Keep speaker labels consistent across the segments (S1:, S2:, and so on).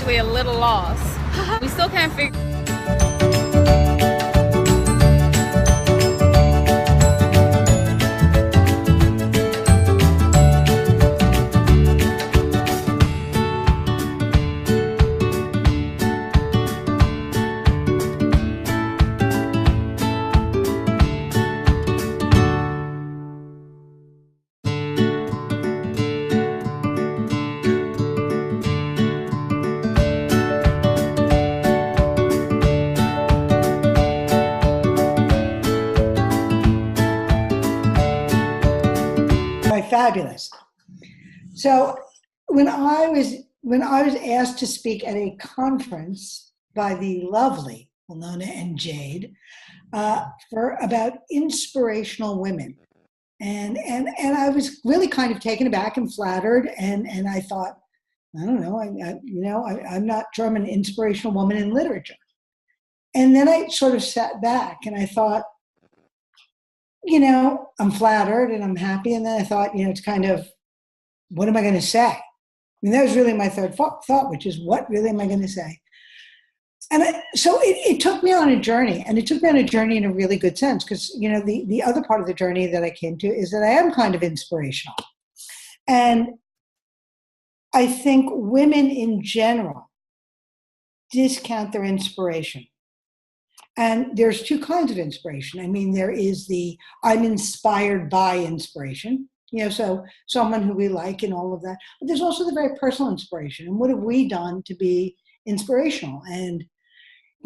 S1: honestly a little lost. We still can't figure.
S2: Fabulous. So when I was asked to speak at a conference by the lovely Winona and Jade for about inspirational women, and I was really kind of taken aback and flattered, and I thought, I don't know, I'm not sure I'm an inspirational woman in literature. And then I sort of sat back and I thought, I'm flattered and I'm happy. And then I thought, it's kind of, what am I going to say? I mean, that was really my third thought, which is, what really am I going to say? And so it took me on a journey, and it took me on a journey in a really good sense, because, the other part of the journey that I came to is that I am kind of inspirational. And I think women in general discount their inspiration. And there's two kinds of inspiration. I mean, there is the I'm inspired by inspiration, so someone who we like and all of that. But there's also the very personal inspiration. And what have we done to be inspirational? And,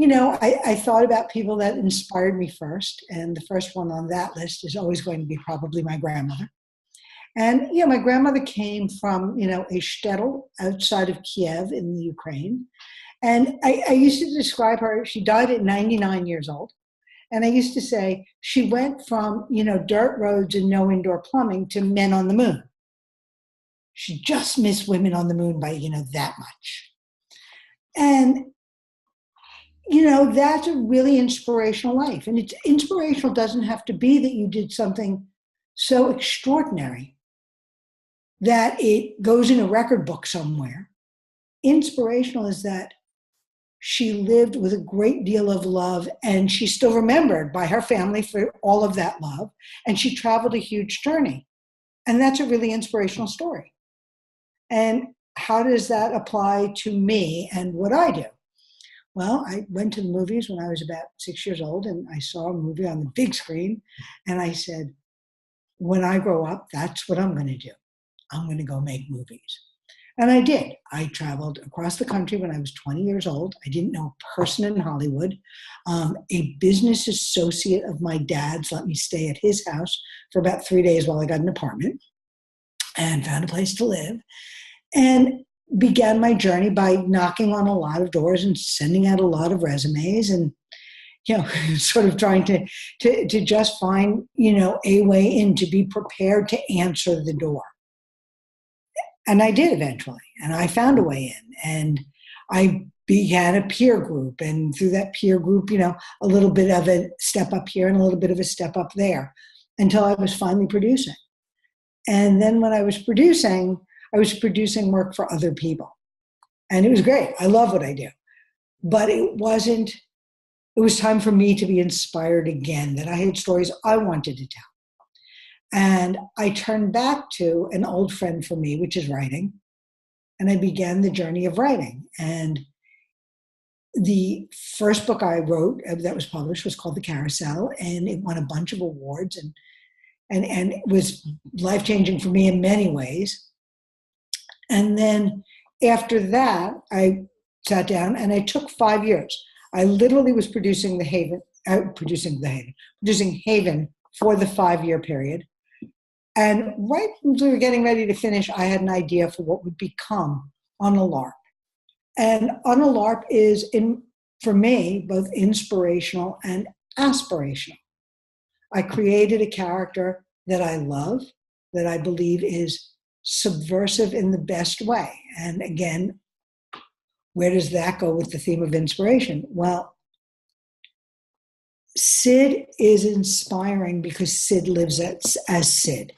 S2: I thought about people that inspired me first. And the first one on that list is always going to be probably my grandmother. And, my grandmother came from, a shtetl outside of Kiev in the Ukraine. And I used to describe her, she died at 99 years old. And I used to say, she went from, dirt roads and no indoor plumbing to men on the moon. She just missed women on the moon by, that much. And, that's a really inspirational life. And it's inspirational doesn't have to be that you did something so extraordinary that it goes in a record book somewhere. Inspirational is that she lived with a great deal of love, and she's still remembered by her family for all of that love. And she traveled a huge journey. And that's a really inspirational story. And how does that apply to me and what I do? Well, I went to the movies when I was about 6 years old, and I saw a movie on the big screen. And I said, when I grow up, that's what I'm going to do. I'm going to go make movies. And I did. I traveled across the country when I was 20 years old. I didn't know a person in Hollywood. A business associate of my dad's let me stay at his house for about 3 days while I got an apartment and found a place to live. And began my journey by knocking on a lot of doors and sending out a lot of resumes and, sort of trying to just find, a way in, to be prepared to answer the door. And I did eventually, and I found a way in, and I began a peer group, and through that peer group, a little bit of a step up here and a little bit of a step up there, until I was finally producing. And then when I was producing work for other people. And it was great. I love what I do. But it was time for me to be inspired again, that I had stories I wanted to tell. And I turned back to an old friend for me, which is writing. And I began the journey of writing. And the first book I wrote that was published was called The Carousel, and it won a bunch of awards and it was life-changing for me in many ways. And then after that, I sat down and I took 5 years. I literally was producing Haven for the 5-year period. And right as we were getting ready to finish, I had an idea for what would become On a LARP. And On a LARP is, for me, both inspirational and aspirational. I created a character that I love, that I believe is subversive in the best way. And again, where does that go with the theme of inspiration? Well, Sid is inspiring because Sid lives as Sid.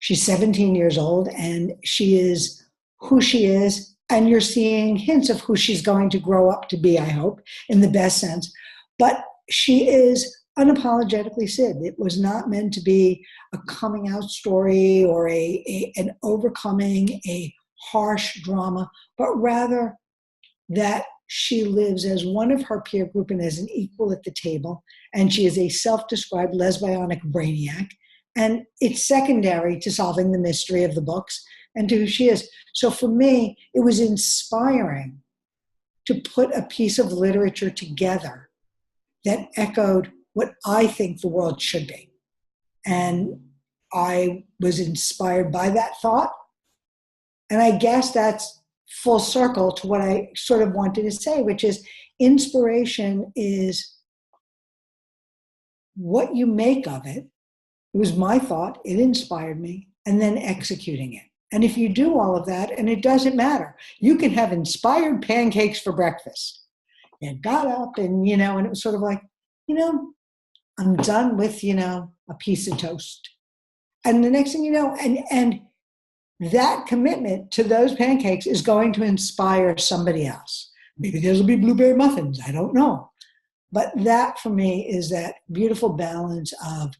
S2: She's 17 years old, and she is who she is And you're seeing hints of who she's going to grow up to be, I hope, in the best sense. But she is unapologetically Sid. It was not meant to be a coming out story or an overcoming a harsh drama, but rather that she lives as one of her peer group and as an equal at the table. And she is a self-described lesbianic brainiac. And it's secondary to solving the mystery of the books and to who she is. So for me, it was inspiring to put a piece of literature together that echoed what I think the world should be. And I was inspired by that thought. And I guess that's full circle to what I sort of wanted to say, which is inspiration is what you make of it. It was my thought, it inspired me, and then executing it. And if you do all of that, and it doesn't matter, you can have inspired pancakes for breakfast. And got up and, and it was sort of like, I'm done with, a piece of toast. And the next thing you know, and that commitment to those pancakes is going to inspire somebody else. Maybe there'll be blueberry muffins, I don't know. But that for me is that beautiful balance of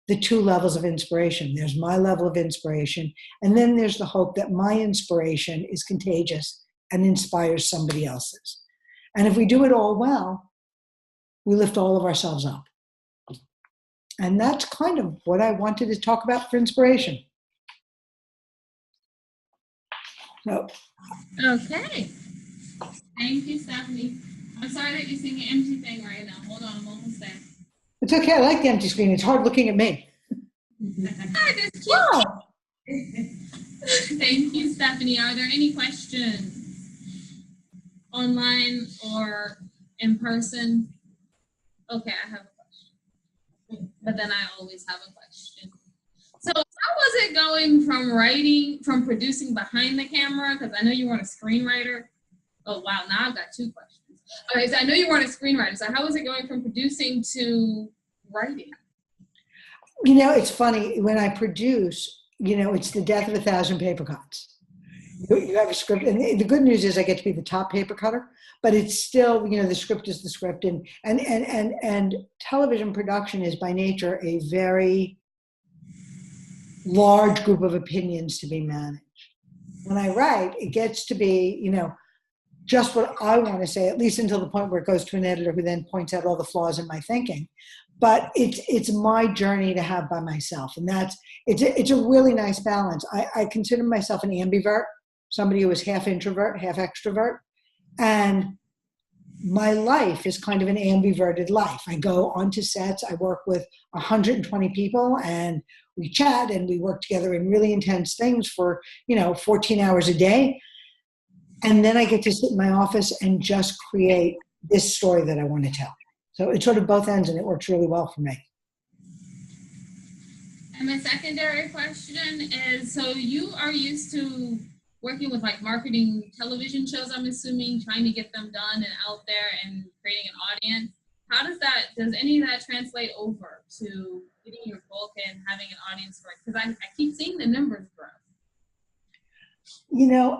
S2: the two levels of inspiration. There's my level of inspiration, and then there's the hope that my inspiration is contagious and inspires somebody else's. And if we do it all well, we lift all of ourselves up. And that's kind of what I wanted to talk about for inspiration. So.
S1: Okay. Thank you, Stephanie. I'm sorry that you're seeing an empty thing right now. Hold on, I'm almost there.
S2: It's okay. I like the empty screen. It's hard looking at me.
S1: Wow. Thank you, Stephanie. Are there any questions online or in person? Okay, I have a question. But then I always have a question. So how was it going from producing behind the camera? Because I know you weren't a screenwriter. Oh, wow. Now I've got two questions. Okay, so I know you weren't a screenwriter. So how was it going from producing to writing?
S2: It's funny. When I produce, it's the death of 1,000 paper cuts. You have a script. And the good news is I get to be the top paper cutter. But it's still, the script is the script. And television production is by nature a very large group of opinions to be managed. When I write, it gets to be, just what I want to say, at least until the point where it goes to an editor who then points out all the flaws in my thinking. But it's my journey to have by myself. And it's a really nice balance. I consider myself an ambivert, somebody who is half introvert, half extrovert. And my life is kind of an ambiverted life. I go onto sets, I work with 120 people, and we chat and we work together in really intense things for, 14 hours a day. And then I get to sit in my office and just create this story that I want to tell. So it's sort of both ends, and it works really well for me.
S1: And my secondary question is, so you are used to working with marketing television shows, I'm assuming, trying to get them done and out there and creating an audience. How does any of that translate over to getting your book and having an audience for it? Because I keep seeing the numbers grow.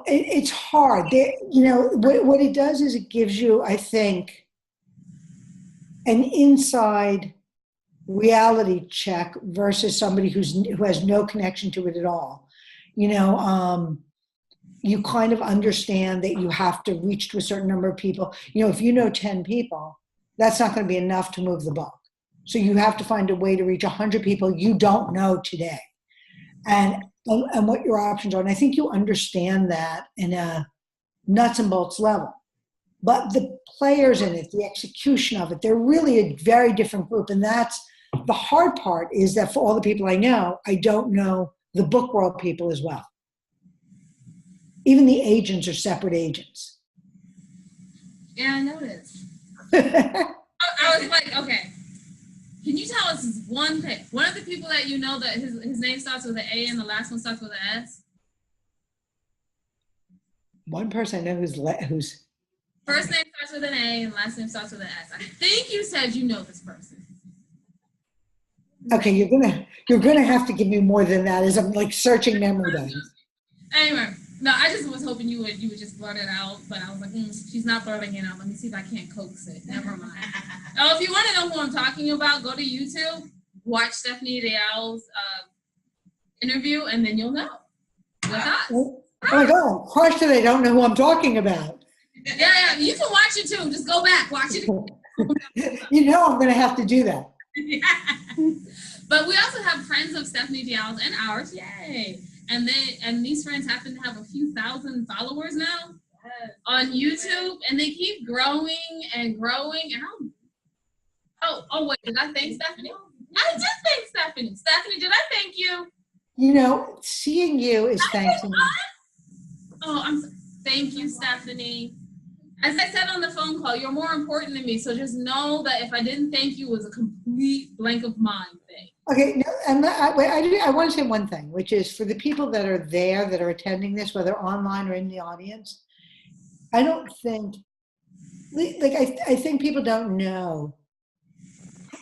S2: It's hard. What it does is it gives you, I think, an inside reality check versus somebody who has no connection to it at all. You kind of understand that you have to reach to a certain number of people. If you know 10 people, that's not going to be enough to move the book. So you have to find a way to reach 100 people you don't know today. And what your options are. And I think you understand that in a nuts and bolts level. But the players in it, the execution of it, they're really a very different group. And that's the hard part, is that for all the people I know, I don't know the book world people as well. Even the agents are separate agents.
S1: Yeah, I noticed. I was like, okay. Can you tell us one thing? One of the people that you know that his name starts with an A and the last one starts with an S?
S2: One person I know who's
S1: first name starts with an A and last name starts with an S. I think you said you know this person.
S2: Okay, you're gonna have to give me more than that as I'm searching memory banks.
S1: Anyway, No, I just was hoping you would just blurt it out, but I was like, she's not blurting it out. Let me see if I can't coax it. Never mind. Oh, if you want to know who I'm talking about, go to YouTube, watch Stefani Deoul's interview, and then you'll know. With us.
S2: Oh my God, of course they don't know who I'm talking about.
S1: Yeah, you can watch it too. Just go back, watch it.
S2: You know I'm going to have to do that.
S1: Yeah. But we also have friends of Stefani Deoul's and ours. Yay. And these friends happen to have a few thousand followers now on YouTube, and they keep growing and growing. And wait, did I thank Stefani? I did thank Stefani. Stefani, did I thank you?
S2: You know, seeing you is thanking me.
S1: Oh, I'm sorry. Thank you, Stefani. As I said on the phone call, you're more important than me. So just know that if I didn't thank you, it was a complete blank of mind thing.
S2: Okay, no, and I want to say one thing, which is for the people that are there, that are attending this, whether online or in the audience, I don't think, I think people don't know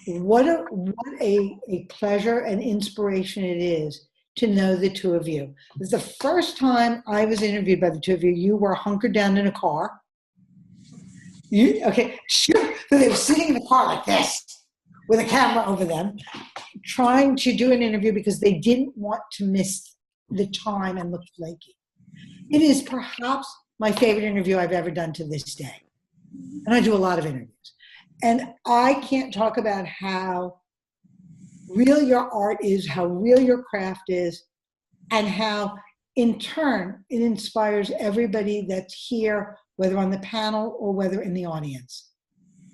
S2: what a pleasure and inspiration it is to know the two of you. It was the first time I was interviewed by the two of you. You were hunkered down in a car. Okay, sure. So they were sitting in the car like this with a camera over them, trying to do an interview because they didn't want to miss the time and look flaky. It is perhaps my favorite interview I've ever done to this day. And I do a lot of interviews. And I can't talk about how real your art is, how real your craft is, and how in turn it inspires everybody that's here, whether on the panel or whether in the audience.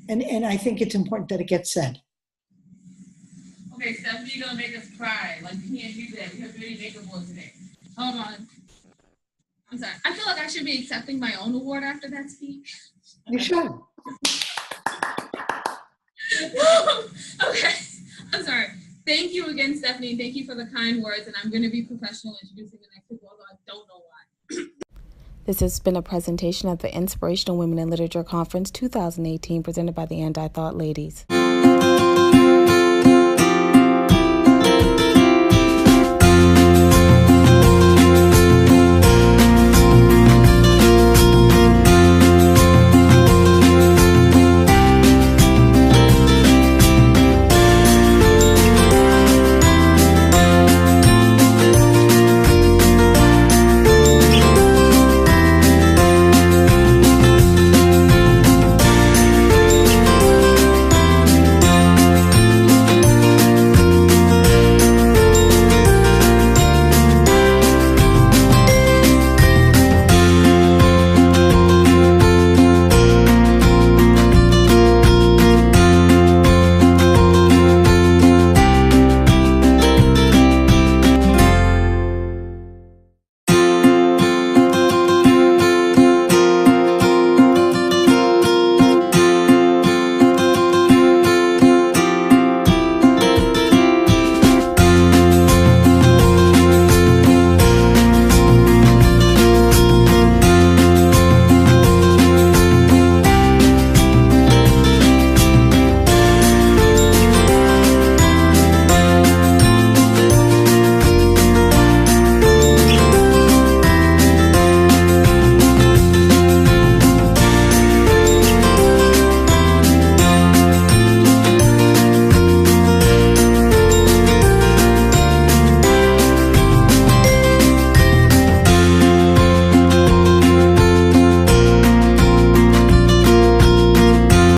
S2: And I think it's important that it gets said.
S3: Okay, Stephanie, you're gonna make us cry. Like, you can't do that. We have to really makeup on today.
S1: Hold on. I'm sorry. I feel like I should be accepting my own award after that speech.
S2: You should.
S1: Okay. I'm sorry. Thank you again, Stefani. Thank you for the kind words. And I'm going to be professional introducing the next people, although I don't know why.
S4: This has been a presentation of the Inspirational Women in Literature Conference 2018 presented by the And I Thought Ladies.